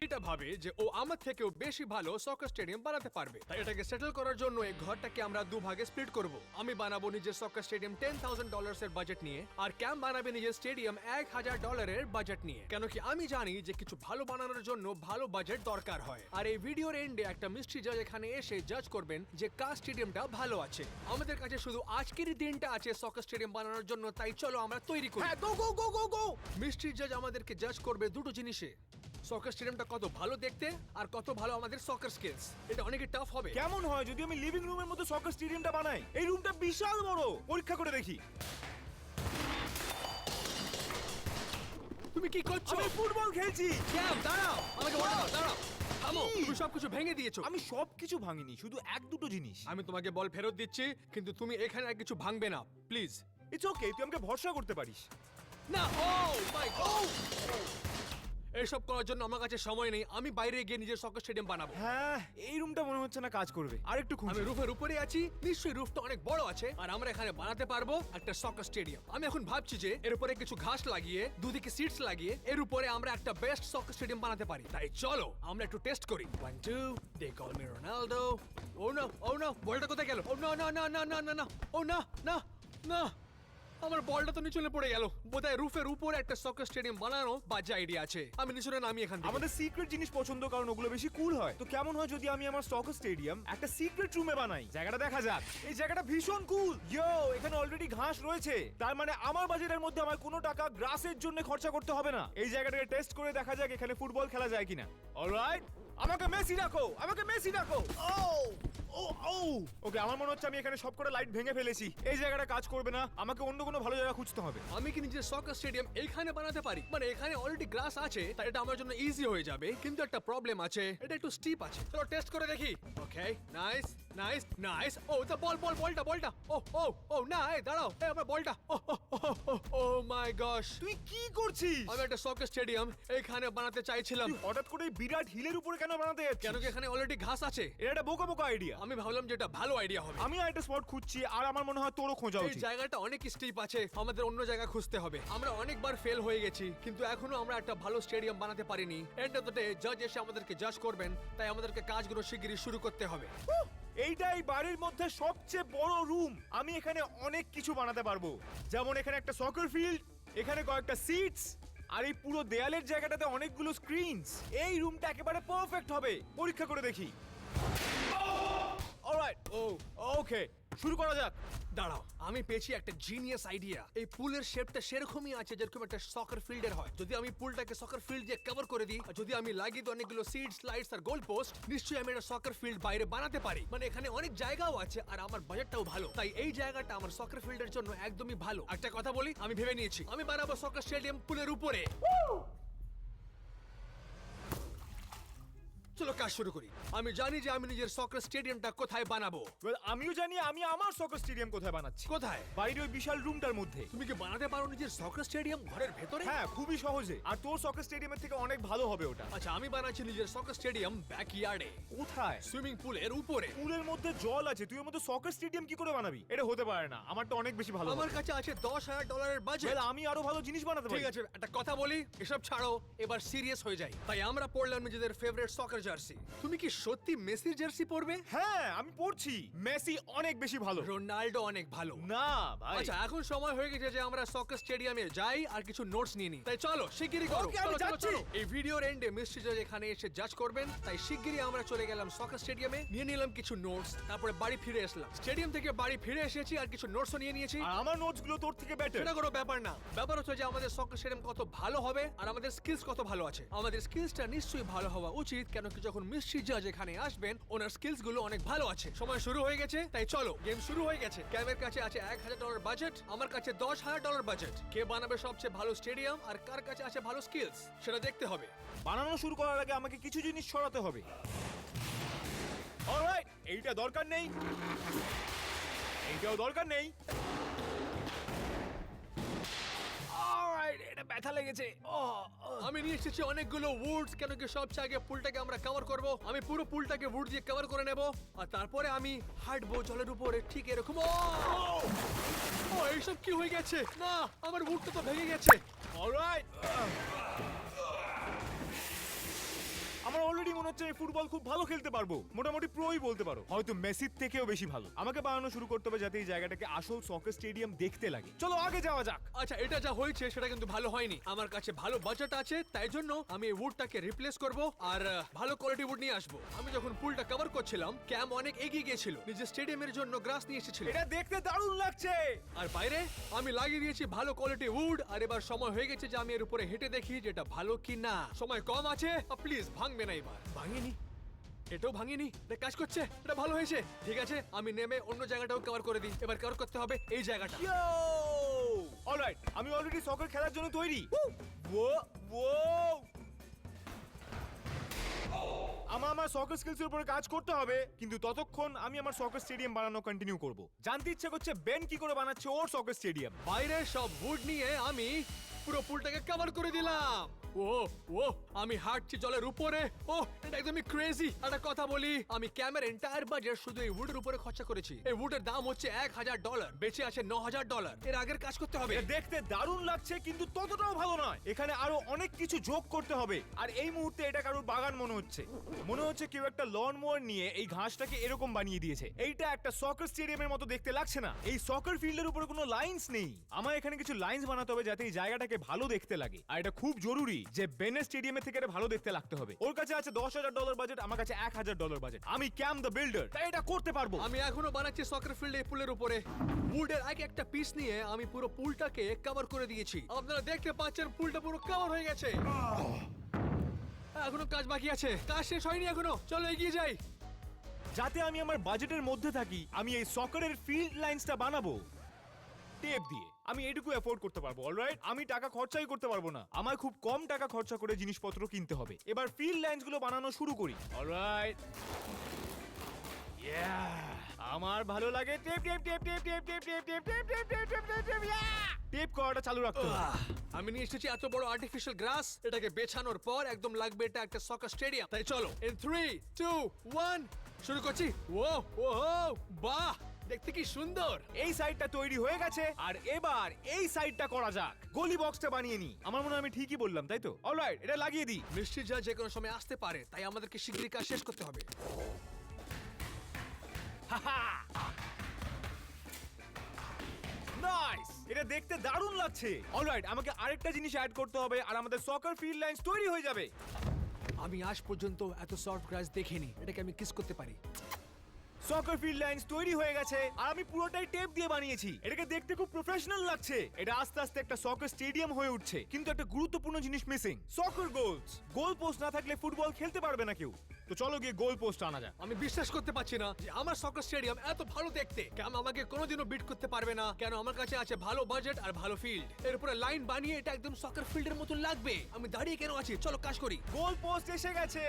এইটা ভাবে যে ও আমার থেকেও বেশি ভালো সকার স্টেডিয়াম বানাতে পারবে, তাই এটাকে সেটেল করার জন্য এই ঘরটাকে আমরা দুভাগে স্প্লিট করব। আমি বানাবো নিজের সকার স্টেডিয়াম $10,000 এর বাজেট নিয়ে, আর ক্যাম বানাবে নিজের স্টেডিয়াম $1,000 বাজেট নিয়ে। কেন কি আমি জানি যে কিছু ভালো বানানোর জন্য ভালো বাজেট দরকার হয়। আর এই ভিডিওর এন্ডে একটা মিস্ট্রি জাজ এখানে এসে জাজ করবেন যে কার স্টেডিয়ামটা ভালো আছে। আমাদের কাছে শুধু আজকেরই দিনটা আছে সকার স্টেডিয়াম বানানোর জন্য, তাই চলো আমরা তৈরি করি। হ্যাঁ, গো গো গো গো গো। মিস্ট্রি জাজ আমাদেরকে জাজ করবে দুটো জিনিসে, সকার স্টেডিয়ামটা কত ভালো দেখতে আর কত ভালো আমাদের সকার স্কিলস। এটা অনেক টাফ হবে। কেমন হয় যদি আমি লিভিং রুমের মতো সকার স্টেডিয়ামটা বানাই? এই রুমটা বিশাল বড়, পরীক্ষা করে দেখি। তুমি কি করছো? আমি ফুটবল খেলছি। ক্যাম দাঁড়াও, আমাকে বলো, দাঁড়াও, থামো। তুমি সবকিছু ভেঙে দিয়েছো। আমি সবকিছু ভাঙিনি, শুধু এক দুটো জিনিস। আমি তোমাকে বল ফেরত দিচ্ছি, কিন্তু তুমি এখানে আর কিছু ভাঙবে না, প্লিজ। ইটস ওকে, তুই আমাকে ভরসা করতে পারিস। না, ও মাই গড, এসব করার জন্য আমার কাছে সময় নেই। আমি বাইরে গিয়ে নিজের সকার স্টেডিয়াম বানাবো। হ্যাঁ, এই রুমটা মনে হচ্ছে না কাজ করবে। আর একটু আমি খুঁজি। রুফের উপরে আছি, নিশ্চয়ই রুফটা অনেক বড় আছে, আর আমরা এখানে বানাতে পারবো একটা সকার স্টেডিয়াম। আমি এখন ভাবছি যে এর উপরে কিছু ঘাস লাগিয়ে, দুদিকে সিটস লাগিয়ে, এর উপরে আমরা একটা বেস্ট সকার স্টেডিয়াম বানাতে পারি। তাই চলো আমরা একটু টেস্ট করি। 1 2 দে কল মি রোনাল্ডো। ও নো, বলটা কোথায় গেল? ও না না না না না না না, ও না না না, আমার বলটা তো নিচে পড়ে গেল। বোধহয় রুফের উপরে একটা সকার স্টেডিয়াম বানানো বাজে আইডিয়া আছে। আমি নিচে নামি এখান থেকে। আমাদের সিক্রেট জিনিস পছন্দ, কারণ ওগুলো বেশি কুল হয়। তো কেমন হয় যদি আমি আমার সকার স্টেডিয়াম একটা সিক্রেট রুমে বানাই? জায়গাটা দেখা যাক। এই জায়গাটা ভীষণ কুল। ইয়ো, এখানে অলরেডি ঘাস রয়েছে, তার মানে আমার বাজেটের মধ্যে আমার কোনো টাকা গ্রাসের জন্য খরচা করতে হবে না। এই জায়গাটাকে টেস্ট করে দেখা যাক এখানে ফুটবল খেলা যায় কিনা। অলরাইট, আমাকে মেসি ডাকো, আমাকে মেসি ডাকো। ওকে, আমার মনে হচ্ছে আমি এখানে সবকটা লাইট ভেঙে ফেলেছি। এই জায়গাটা কাজ করবে না, আমাকে অন্য কোনো ভালো জায়গা খুঁজতে হবে। আমি কি নিজের সকার স্টেডিয়াম এইখানে বানাতে পারি? মানে এখানে অলরেডি গ্রাস আছে, তাই এটা আমার জন্য ইজি হয়ে যাবে। কিন্তু একটা প্রবলেম আছে, এটা একটু স্টিপ আছে। চলো টেস্ট করে দেখি। ওকে, নাইস নাইস নাইস। ও দা বলটা। ও না, এই দাঁড়াও, এই আমার বলটা। ও মাই গশ, তুই কি করছিস? আমি একটা সকার স্টেডিয়াম এইখানে বানাতে চাইছিলাম। তুই হঠাৎ করে এই বিরাট হিলের উপরে কেন বানাতে যাচ্ছিস? কেন কি এখানে অলরেডি ঘাস আছে। এটা একটা বোকা আইডিয়া। আমি ভাবলাম যে এটা ভালো আইডিয়া হবে। আমি একটা স্পট খুঁজছি, আর আমার মনে হয় তোরও খোঁজা এই উচিত। জায়গাটা অনেক স্টিপ আছে, আমাদের অন্য জায়গা খুঁজতে হবে। আমরা অনেকবার ফেল হয়ে গেছি, কিন্তু এখনো আমরা একটা ভালো স্টেডিয়াম বানাতে পারিনি। এন্ড অফ দ্য ডে জাজ এসে আমাদেরকে জাজ করবেন, তাই আমাদেরকে কাজগুলো শিগগিরই শুরু করতে হবে। এইটা এই বাড়ির মধ্যে সবচেয়ে বড় রুম। আমি এখানে অনেক কিছু বানাতে পারবো, যেমন এখানে একটা সকার ফিল্ড, এখানে কয়েকটা সিটস, আর এই পুরো দেয়ালের জায়গাটাতে অনেকগুলো স্ক্রিনস। এই রুমটা একেবারে পারফেক্ট হবে। পরীক্ষা করে দেখি। অলরাইট, ওকে, শুরু করা যাক। দাঁড়াও, আমি পেয়েছি একটা জিনিয়াস আইডিয়া। এই পুলের শেপটা সেরকমই আছে যেরকম একটা সকার ফিল্ডের হয়। যদি আমি পুলটাকে সকার ফিল্ড দিয়ে কভার করে দিই, আর যদি আমি লাগিয়ে দিই অনেকগুলো সিডস, লাইটস আর গোল পোস্ট, নিশ্চয়ই আমি একটা সকার ফিল্ড বাইরে বানাতে পারি। মানে এখানে অনেক জায়গাও আছে, আর আমার বাজেটটাও ভালো, তাই এই জায়গাটা আমার সকার ফিল্ডের জন্য একদমই ভালো। একটা কথা বলি, আমি ভেবে নিয়েছি, আমি বানাবো সকার স্টেডিয়াম পুলের উপরে। চলো কাজ শুরু করি। আমি জানি যে আমি নিজের সকার স্টেডিয়ামটা কোথায় বানাবো। আমিও জানি আমি আমার সকার স্টেডিয়াম কোথায় বানাচ্ছি। কোথায়? বাইরে ওই বিশাল রুমটার মধ্যে। তুমি কি বানাতে পারো নিজের সকার স্টেডিয়াম ঘরের ভেতরে? হ্যাঁ, খুবই সহজে। আর তোর সকার স্টেডিয়ামের থেকে অনেক ভালো হবে ওটা। আচ্ছা, আমি বানাচ্ছি নিজের সকার স্টেডিয়াম ব্যাকইয়ার্ডে, কোথায়? সুইমিং পুলের উপরে। পুলের মধ্যে জল আছে, তুই ওর মধ্যে সকার স্টেডিয়াম কি করে বানাবি? এটা হতে পারে না, আমারটা অনেক বেশি ভালো। আমার কাছে আছে $10,000 বাজেট। আমি আরো ভালো জিনিস বানাতে পারি। ঠিক আছে, একটা কথা বলি, এসব ছাড়ো, এবার সিরিয়াস হয়ে যাই। তাই আমরা পড়লাম নিজেদের ফেভারিট সকার জার্সি। তুমি কি সত্যি মেসির জার্সি পরবে? হ্যাঁ, আমি পড়ছি। মেসি অনেক বেশি ভালো, রোনাল্ডো অনেক ভালো। না ভাই। আচ্ছা, এখন সময় হয়ে গেছে যে আমরা সকার স্টেডিয়ামে যাই আর কিছু নোটস নিয়ে নিই। তাই চলো শিগগিরই করো। Okay, আমি চলো, চলো, যাচ্ছি। চলো। এই ভিডিওর এন্ডে মিস্ট্রি জাজ এখানে এসে জাজ করবেন, তাই শিগগিরই আমরা চলে গেলাম সকার স্টেডিয়ামে, নিয়ে নিলাম কিছু নোটস, তারপরে বাড়ি ফিরে আসলাম। স্টেডিয়াম থেকে বাড়ি ফিরে এসেছি আর কিছু নোটসও নিয়ে নিয়েছি। আর আমার নোটস গুলো তোর থেকে বেটার। সেটা কোনো ব্যাপার না, ব্যাপার হচ্ছে যে আমাদের সকার স্টেডিয়াম কত ভালো হবে আর আমাদের স্কিলস কত ভালো আছে। আমাদের স্কিলসটা নিশ্চয়ই ভালো হওয়া উচিত, কেন কি যখন মিস্ট্রি জাজ এখানে আসবেন ওনার স্কিলস গুলো অনেক ভালো আছে। সময় শুরু হয়ে গেছে, তাই চলো, গেম শুরু হয়ে গেছে। ক্যামের কাছে আছে $1,000 বাজেট, আমার কাছে $10,000 বাজেট। কে বানাবে সবচেয়ে ভালো স্টেডিয়াম আর কার কাছে আছে ভালো স্কিলস, সেটা দেখতে হবে। বানানো শুরু করার আগে আমাকে কিছু জিনিস সরাতে হবে। অলরাইট, এইটা দরকার নেই, এইটাও দরকার নেই। অলরাইট, এটা ব্যথা লেগেছে। আমি নিয়ে এসেছি অনেকগুলো উডস, কেন কি সবচেয়ে আগে পুলটাকে আমরা কভার করব। আমি পুরো পুলটাকে উড দিয়ে কভার করে নেব, আর তারপরে আমি হাঁটবো জলের উপরে, ঠিক এরকম। ও এইসব কি হয়ে গেছে? না, আমার উডটা তো ভেঙে গেছে। অলরাইট, মনে হচ্ছে আমি ফুটবল খুব ভালো খেলতে পারবো, মোটামুটি প্রোই বলতে পারো, হয়তো মেসির থেকেও বেশি ভালো। আমাকে বানানো শুরু করতে হবে যাতে এই জায়গাটাকে আসল সকার স্টেডিয়াম দেখতে লাগে। চলো আগে যাওয়া যাক। আচ্ছা, এটা যা হয়েছে সেটা কিন্তু ভালো হয়নি। আমার কাছে ভালো বাজেট আছে, তাই জন্য আমি এই উডটাকে রিপ্লেস করব আর ভালো কোয়ালিটি উড নিয়ে আসবো। আমি যখন পুলটা কভার করছিলাম, ক্যাম অনেক এগিয়ে গিয়েছিল, নিজের স্টেডিয়ামের জন্য গ্রাস নিয়ে এসেছিল। এটা দেখতে দারুণ লাগছে। আর বাইরে আমি লাগিয়ে দিয়েছি ভালো কোয়ালিটি উড। আর এবার সময় হয়ে গেছে যে আমি এর উপরে হেঁটে দেখি যেটা ভালো কি না। সময় কম আছে, প্লিজ ভাঙবে না এবার। ভাঙিনি, এটাও ভাঙিনি, এটা কাজ করছে, এটা ভালো হয়েছে। ঠিক আছে, আমি নেমে অন্য জায়গাটাও কভার করে দিই। এবার কভার করতে হবে এই জায়গাটা। অলরাইট, আমি অলরেডি সকার খেলার জন্য তৈরি। আমার সকার স্কিলস এর উপরে কাজ করতে হবে, কিন্তু ততক্ষণ আমি আমার সকার স্টেডিয়াম বানানো কন্টিনিউ করব। জানতে ইচ্ছে করছে বেন কি করে বানাচ্ছে ওর সকার স্টেডিয়াম। বাইরে সব উড নিয়ে আমি পুরো পুলটাকে কভার করে দিলাম। ও ও আমি হাঁটছি জলের উপরে। ও এটা একদমই ক্রেজি। একটা কথা বলি, আমি ক্যামের এন্টায়ার বাজেট শুধু এই উডের উপরে খরচা করেছি। এই উডের দাম হচ্ছে $1000, বেঁচে আছে $9000। এর আগের কাজ করতে হবে। এটা দেখতে দারুণ লাগছে, কিন্তু ততটাও ভালো নয়। এখানে আরো অনেক কিছু যোগ করতে হবে। আর এই মুহূর্তে এটা কারোর বাগান মনে হচ্ছে কেউ একটা লন মোয়ার নিয়ে এই ঘাসটাকে এরকম বানিয়ে দিয়েছে। এইটা একটা সকার স্টেডিয়ামের মতো দেখতে লাগছে না। এই সকার ফিল্ডের উপরে কোনো লাইনস নেই। আমার এখানে কিছু লাইনস বানাতে হবে যাতে এই জায়গাটাকে ভালো দেখতে লাগে। আর এটা খুব জরুরি যে বেনের স্টেডিয়ামের থেকে এটা ভালো দেখতে লাগতে হবে। ওর কাছে আছে $10,000 বাজেট, আমার কাছে $1,000 বাজেট। আমি ক্যাম দ্য বিল্ডার, তাই এটা করতে পারবো। আমি এখনো বানাচ্ছি সকার ফিল্ডে পুলের উপরে। উডের এক একটা পিস নিয়ে আমি পুরো পুলটাকে কভার করে দিয়েছি। আপনারা দেখতে পাচ্ছেন পুলটা পুরো কভার হয়ে গেছে। এখনো কাজ বাকি আছে, কাজ শেষ হয়নি এখনো। চলো এগিয়ে যাই। যাতে আমি আমার বাজেটের মধ্যে থাকি, আমি এই সকারের ফিল্ড লাইনসটা বানাবো টেপ দিয়ে। আমি এটুকু অ্যাফোর্ড করতে পারবো। অলরাইট, আমি টাকা খরচাই করতে পারবো না। আমার খুব কম টাকা খরচা করে জিনিসপত্র কিনতে হবে। এবার ফিল্ড লাইনস গুলো বানানো শুরু করি। অলরাইট, আমার ভালো লাগে tape tape tape tape tape tape tape tape tape tape tape tape tape tape tape করাটা চালু রাখতে হবে। আমি নিয়ে এসেছি এত বড় আর্টিফিশিয়াল গ্রাস। এটাকে বেছানোর পর একদম লাগবে এটা একটা সকার স্টেডিয়াম। তাই চলো, in 3, 2, 1 শুরু করছি। ও ও বাহ, দেখতে কি সুন্দর। এই সাইডটা তৈরি হয়ে গেছে, আর এবার এই সাইডটা করা যাক। গলি বক্সটা বানিয়ে নি। আমার মনে হয় আমি ঠিকই বললাম, তাই তো? অলরাইট, এটা লাগিয়ে দিই। মিষ্টি যা যে কোনো সময় আসতে পারে, তাই আমাদেরকে শীঘ্রই কাজ শেষ করতে হবে। নাইস, এটা দেখতে দারুণ লাগছে। অলরাইট, আমাকে আরেকটা জিনিস অ্যাড করতে হবে আর আমাদের সকার ফিল্ড লাইনস তৈরি হয়ে যাবে। আমি আজ পর্যন্ত এত সফট গ্রাস দেখিনি। এটাকে আমি কিস করতে পারি। সকার ফিল্ড লাইনস তৈরি হয়ে গেছে আর আমি পুরোটাই টেপ দিয়ে বানিয়েছি। এটাকে দেখতে খুব প্রফেশনাল লাগছে। এটা আস্তে আস্তে একটা সকার স্টেডিয়াম হয়ে উঠছে, কিন্তু একটা গুরুত্বপূর্ণ জিনিস মিসিং, সকার গোলস। গোল পোস্ট না থাকলে ফুটবল খেলতে পারবে না কেউ। তো চলো গিয়ে গোল পোস্ট আনা যাক। আমি বিশ্বাস করতে পারছি না যে আমার সকার স্টেডিয়াম এত ভালো দেখতে। কেন আমাকে কোনোদিনও বিট করতে পারবে না? কেন আমার কাছে আছে ভালো বাজেট আর ভালো ফিল্ড। এর উপরে লাইন বানিয়ে এটা একদম সকার ফিল্ডের মতো লাগবে। আমি দাঁড়িয়ে কেন আছি? চলো কাজ করি। গোল পোস্ট এসে গেছে।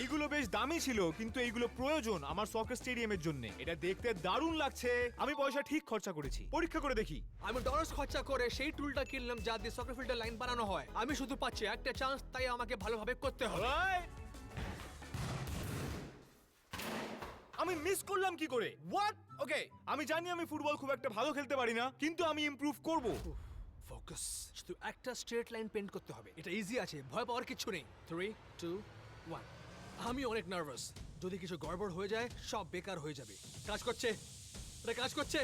এইগুলো বেশ দামি ছিল, কিন্তু এইগুলো প্রয়োজন আমার সকার স্টেডিয়ামের জন্য। এটা দেখতে দারুণ লাগছে। আমি পয়সা ঠিক খরচা করেছি। পরীক্ষা করে দেখি। আমি ডলার্স খরচা করে সেই টুলটা কিনলাম যা দিয়ে সকার ফিল্ডের লাইন বানানো হয়। আমি শুধু পাচ্ছি একটা চান্স, তাই আমাকে ভালোভাবে করতে হবে। Alright. আমি মিস করলাম কি করে? হোয়াট? ওকে, আমি জানি আমি ফুটবল খুব একটা ভালো খেলতে পারি না, কিন্তু আমি ইমপ্রুভ করব। ফোকাস, শুধু একটা স্ট্রেট লাইন পেন্ট করতে হবে। এটা ইজি আছে, ভয় পাওয়ার কিছু নেই। 3, 2, 1। আমি অনেক নার্ভাস। যদি কিছু গড়বড় হয়ে যায় সব বেকার হয়ে যাবে। কাজ করছে, এটা কাজ করছে।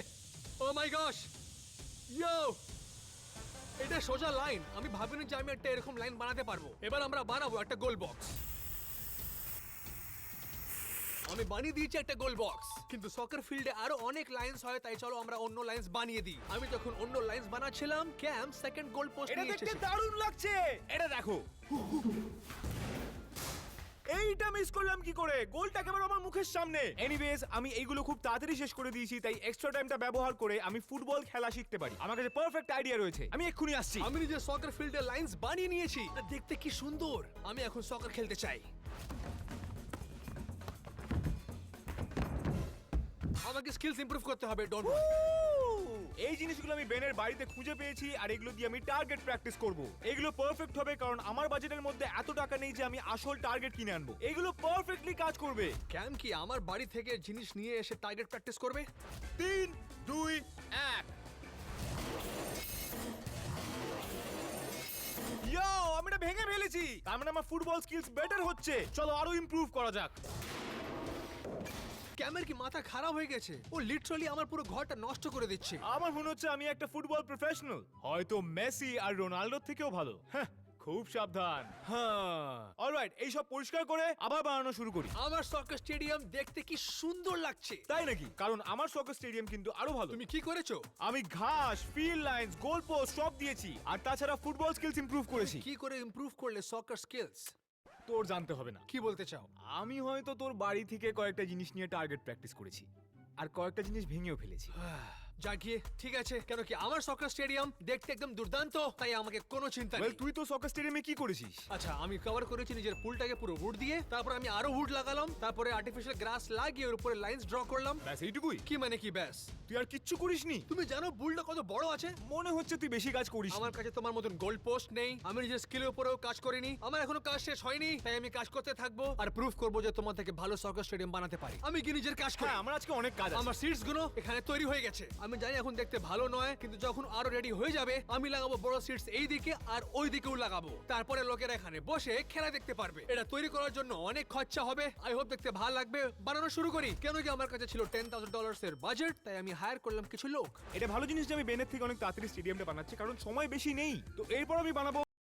ও মাই গশ, ইয়ো, এটা সোজা লাইন। আমি ভাবিনি যে আমি একটা এরকম লাইন বানাতে পারবো। এবার আমরা বানাবো একটা গোল বক্স। আমি বানিয়ে দিয়েছি একটা গোল বক্স, কিন্তু সকার ফিল্ডে আরো অনেক লাইনস হয়, তাই চলো আমরা অন্য লাইনস বানিয়ে দিই। আমি যখন অন্য লাইনস বানাচ্ছিলাম, ক্যাম সেকেন্ড গোল পোস্ট এটা নিয়ে দেখতে এসেছে। দারুণ লাগছে। এটা দেখো। এইটা মিস করলাম কি করে? গোলটা একেবারে আমার মুখের সামনে। এনিওয়েজ, আমি এইগুলো খুব তাড়াতাড়ি শেষ করে দিয়েছি, তাই এক্সট্রা টাইমটা ব্যবহার করে আমি ফুটবল খেলা শিখতে পারি। আমার কাছে পারফেক্ট আইডিয়া রয়েছে। আমি এক্ষুনি আসছি। আমি নিজে সকার ফিল্ডে লাইনস বানিয়ে নিয়েছি। এটা দেখতে কি সুন্দর। আমি এখন সকার খেলতে চাই। আমাকে স্কিলস ইমপ্রুভ করতে হবে। ডোন্ট এই জিনিসগুলো আমি বেনের বাড়িতে খুঁজে পেয়েছি, আর এগুলো দিয়ে আমি টার্গেট প্র্যাকটিস করব। এগুলো পারফেক্ট হবে, কারণ আমার বাজেটের মধ্যে এত টাকা নেই যে আমি আসল টার্গেট কিনে আনবো। এগুলো পারফেক্টলি কাজ করবে। ক্যাম কি আমার বাড়ি থেকে জিনিস নিয়ে এসে টার্গেট প্র্যাকটিস করবে? 3, 2, 1। ইয়ো, আমি এটা ভেঙে ফেলেছি। তার মানে আমার ফুটবল স্কিলস বেটার হচ্ছে। চলো আরো ইমপ্রুভ করা যাক। ক্যামের কি মাথা খারাপ হয়ে গেছে? ও লিটারালি আমার পুরো ঘরটা নষ্ট করে দিচ্ছে। আমার মনে হচ্ছে আমি একটা ফুটবল প্রফেশনাল, হয়তো মেসি আর রোনাল্ডোর থেকেও ভালো। হ্যাঁ, খুব সাবধান। হ্যাঁ, অলরাইট, এই সব পরিষ্কার করে আবার বানানো শুরু করি। আমার সকার স্টেডিয়াম দেখতে কি সুন্দর লাগছে। তাই নাকি? কারণ আমার সকার স্টেডিয়াম কিন্তু আরো ভালো। তুমি কি করেছো? আমি ঘাস, ফিল্ড লাইনস, গোল পোস্ট সব দিয়েছি, আর তাছাড়া ফুটবল স্কিলস ইমপ্রুভ করেছি। কি করে ইমপ্রুভ করলে সকার স্কিলস? তোর জানতে হবে না। কি বলতে চাও? আমি হয়তো তোর বাড়ি থেকে কয়েকটা জিনিস নিয়ে টার্গেট প্র্যাকটিস করেছি, আর কয়েকটা জিনিস ভেঙেও ফেলেছি। জাগিয়ে ঠিক আছে, কেন কি আমার সকার স্টেডিয়াম দেখতে একদম দুর্দান্ত, তাই আমাকে কোনো চিন্তা ওয়েল, নেই। তুই তো সকার স্টেডিয়ামে কি করেছিস? আচ্ছা, আমি কভার করেছি নিজের পুলটাকে পুরো উড দিয়ে, তারপর আমি আরো উড লাগালাম, তারপরে আর্টিফিশিয়াল গ্রাস লাগিয়ে ওর উপরে লাইন্স ড্র করলাম। ব্যাস এইটুকুই? কি মানে কি ব্যাস? তুই আর কিচ্ছু করিসনি? তুমি জানো বুলটা কত বড় আছে? মনে হচ্ছে তুই বেশি কাজ করিস। আমার কাছে তোমার মতন গোল্ড পোস্ট নেই, আমি নিজের স্কিলের উপরেও কাজ করিনি, আমার এখনো কাজ শেষ হয়নি, তাই আমি কাজ করতে থাকবো আর প্রুফ করবো যে তোমার থেকে ভালো সকার স্টেডিয়াম বানাতে পারি। আমি কি নিজের কাজ করি? হ্যাঁ, আমার আজকে অনেক কাজ আছে। আমার সিটস গুলো এখানে তৈরি হয়ে গেছে। আমি জানি এখন দেখতে ভালো নয়, কিন্তু যখন আরো রেডি হয়ে যাবে আমি লাগাবো বড় সিটস এই দিকে আর ওই দিকেও লাগাবো। তারপরে লোকেরা এখানে বসে খেলা দেখতে পারবে। এটা তৈরি করার জন্য অনেক খরচা হবে। আই হোপ দেখতে ভালো লাগবে। বানানো শুরু করি। কেন কি আমার কাছে ছিল $10,000 এর বাজেট, তাই আমি হায়ার করলাম কিছু লোক। এটা ভালো জিনিস যে আমি বেনের থেকে অনেক তাড়াতাড়ি স্টেডিয়ামটা বানাচ্ছি, কারণ সময় বেশি নেই। তো এরপর আমি বানাবো